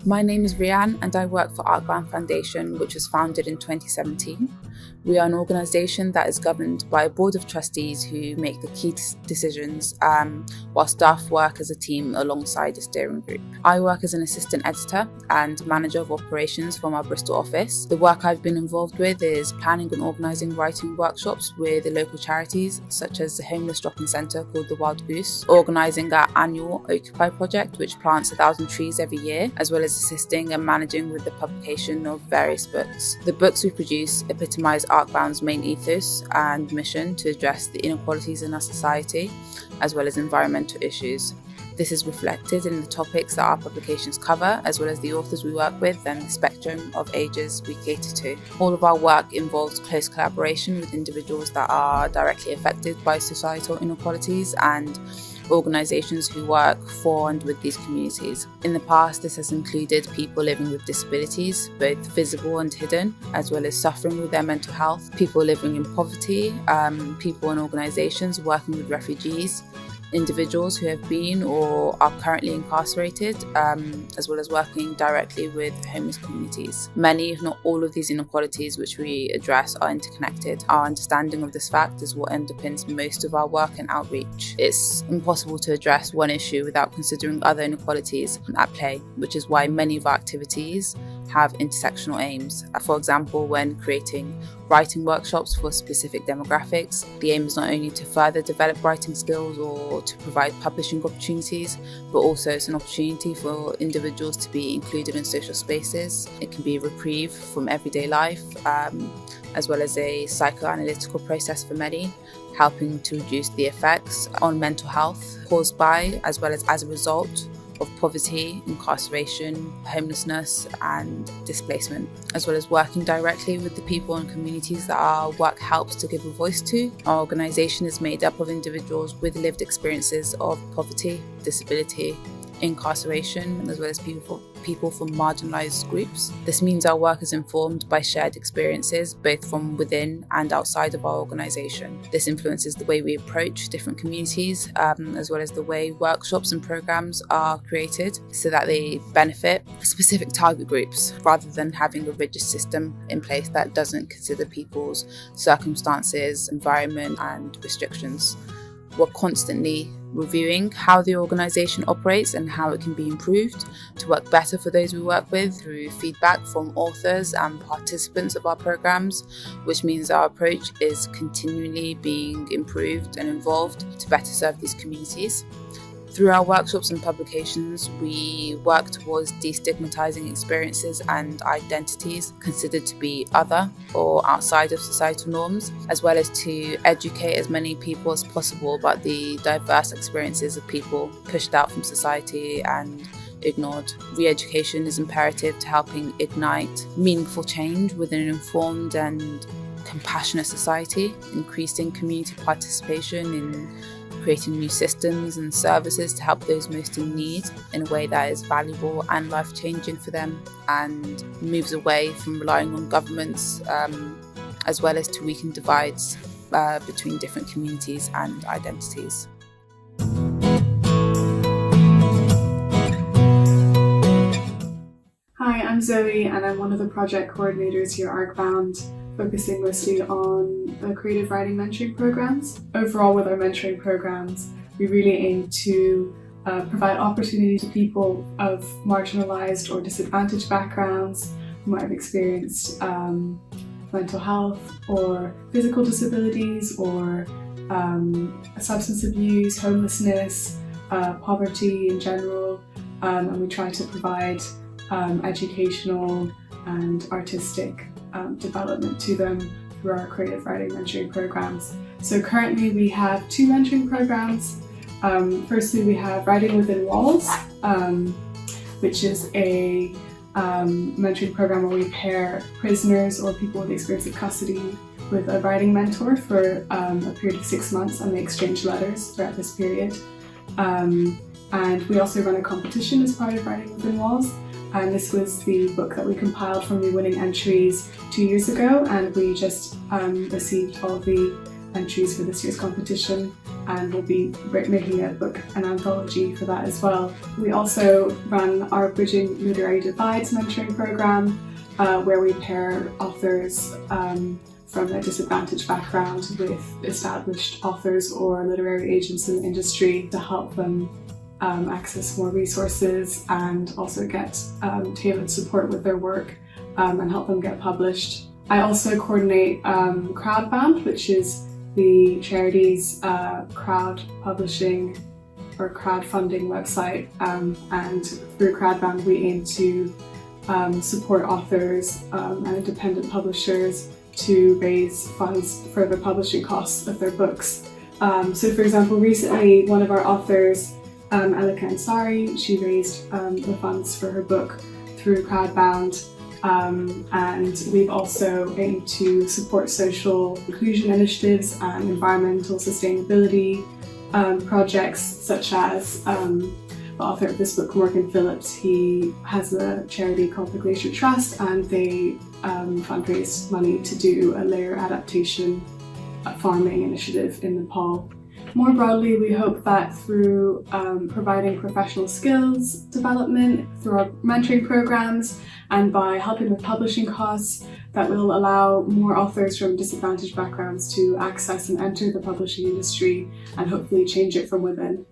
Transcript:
My name is Rianne and I work for Arkbound Foundation, which was founded in 2017. We are an organisation that is governed by a board of trustees who make the key decisions while staff work as a team alongside a steering group. I work as an assistant editor and manager of operations from our Bristol office. The work I've been involved with is planning and organising writing workshops with the local charities such as the homeless drop-in centre called the Wild Goose, organising our annual Occupy project which plants 1,000 trees every year, as well as assisting and managing with the publication of various books. The books we produce epitomise Arkbound's main ethos and mission to address the inequalities in our society, as well as environmental issues. This is reflected in the topics that our publications cover, as well as the authors we work with and the spectrum of ages we cater to. All of our work involves close collaboration with individuals that are directly affected by societal inequalities and organisations who work for and with these communities. In the past, this has included people living with disabilities, both visible and hidden, as well as suffering with their mental health, people living in poverty, people and organisations working with refugees, individuals who have been or are currently incarcerated, as well as working directly with homeless communities. Many, if not all of these inequalities which we address are interconnected. Our understanding of this fact is what underpins most of our work and outreach. It's impossible to address one issue without considering other inequalities at play, which is why many of our activities have intersectional aims. For example, when creating writing workshops for specific demographics, the aim is not only to further develop writing skills or to provide publishing opportunities, but also it's an opportunity for individuals to be included in social spaces. It can be a reprieve from everyday life, as well as a psychoanalytical process for many, helping to reduce the effects on mental health caused by, as well as a result of poverty, incarceration, homelessness and displacement, as well as working directly with the people and communities that our work helps to give a voice to. Our organisation is made up of individuals with lived experiences of poverty, disability, incarceration, as well as people from marginalised groups. This means our work is informed by shared experiences, both from within and outside of our organisation. This influences the way we approach different communities, as well as the way workshops and programmes are created so that they benefit specific target groups, rather than having a rigid system in place that doesn't consider people's circumstances, environment and restrictions. We're constantly reviewing how the organisation operates and how it can be improved to work better for those we work with through feedback from authors and participants of our programmes, which means our approach is continually being improved and evolved to better serve these communities. Through our workshops and publications, we work towards destigmatising experiences and identities considered to be other or outside of societal norms, as well as to educate as many people as possible about the diverse experiences of people pushed out from society and ignored. Re-education is imperative to helping ignite meaningful change within an informed and compassionate society, increasing community participation in creating new systems and services to help those most in need in a way that is valuable and life-changing for them, and moves away from relying on governments, as well as to weaken divides between different communities and identities. Hi, I'm Zoe and I'm one of the project coordinators here at Arkbound, focusing mostly on the creative writing mentoring programs. Overall, with our mentoring programs, we really aim to provide opportunity to people of marginalised or disadvantaged backgrounds who might have experienced mental health or physical disabilities or substance abuse, homelessness, poverty in general, and we try to provide educational and artistic development to them through our creative writing mentoring programs. So currently we have 2 mentoring programs. Firstly, we have Writing Within Walls, which is a mentoring program where we pair prisoners or people with experience of custody with a writing mentor for a period of 6 months, and they exchange letters throughout this period. And we also run a competition as part of Writing Within Walls. And this was the book that we compiled from the winning entries 2 years ago, and we just received all the entries for this year's competition. and we'll be making a book, an anthology for that as well. We also run our Bridging Literary Divides mentoring program, where we pair authors from a disadvantaged background with established authors or literary agents in the industry to help them access more resources and also get tailored support with their work and help them get published. I also coordinate Arkbound, which is the charity's crowd publishing or crowdfunding website, and through Arkbound we aim to support authors and independent publishers to raise funds for the publishing costs of their books. So for example, recently one of our authors, Alika Ansari, she raised the funds for her book through Arkbound, and we've also aimed to support social inclusion initiatives and environmental sustainability projects, such as the author of this book, Morgan Phillips. He has a charity called the Glacier Trust, and they fundraise money to do a layer adaptation farming initiative in Nepal. More broadly, we hope that through providing professional skills development, through our mentoring programs, and by helping with publishing costs, that will allow more authors from disadvantaged backgrounds to access and enter the publishing industry and hopefully change it from within.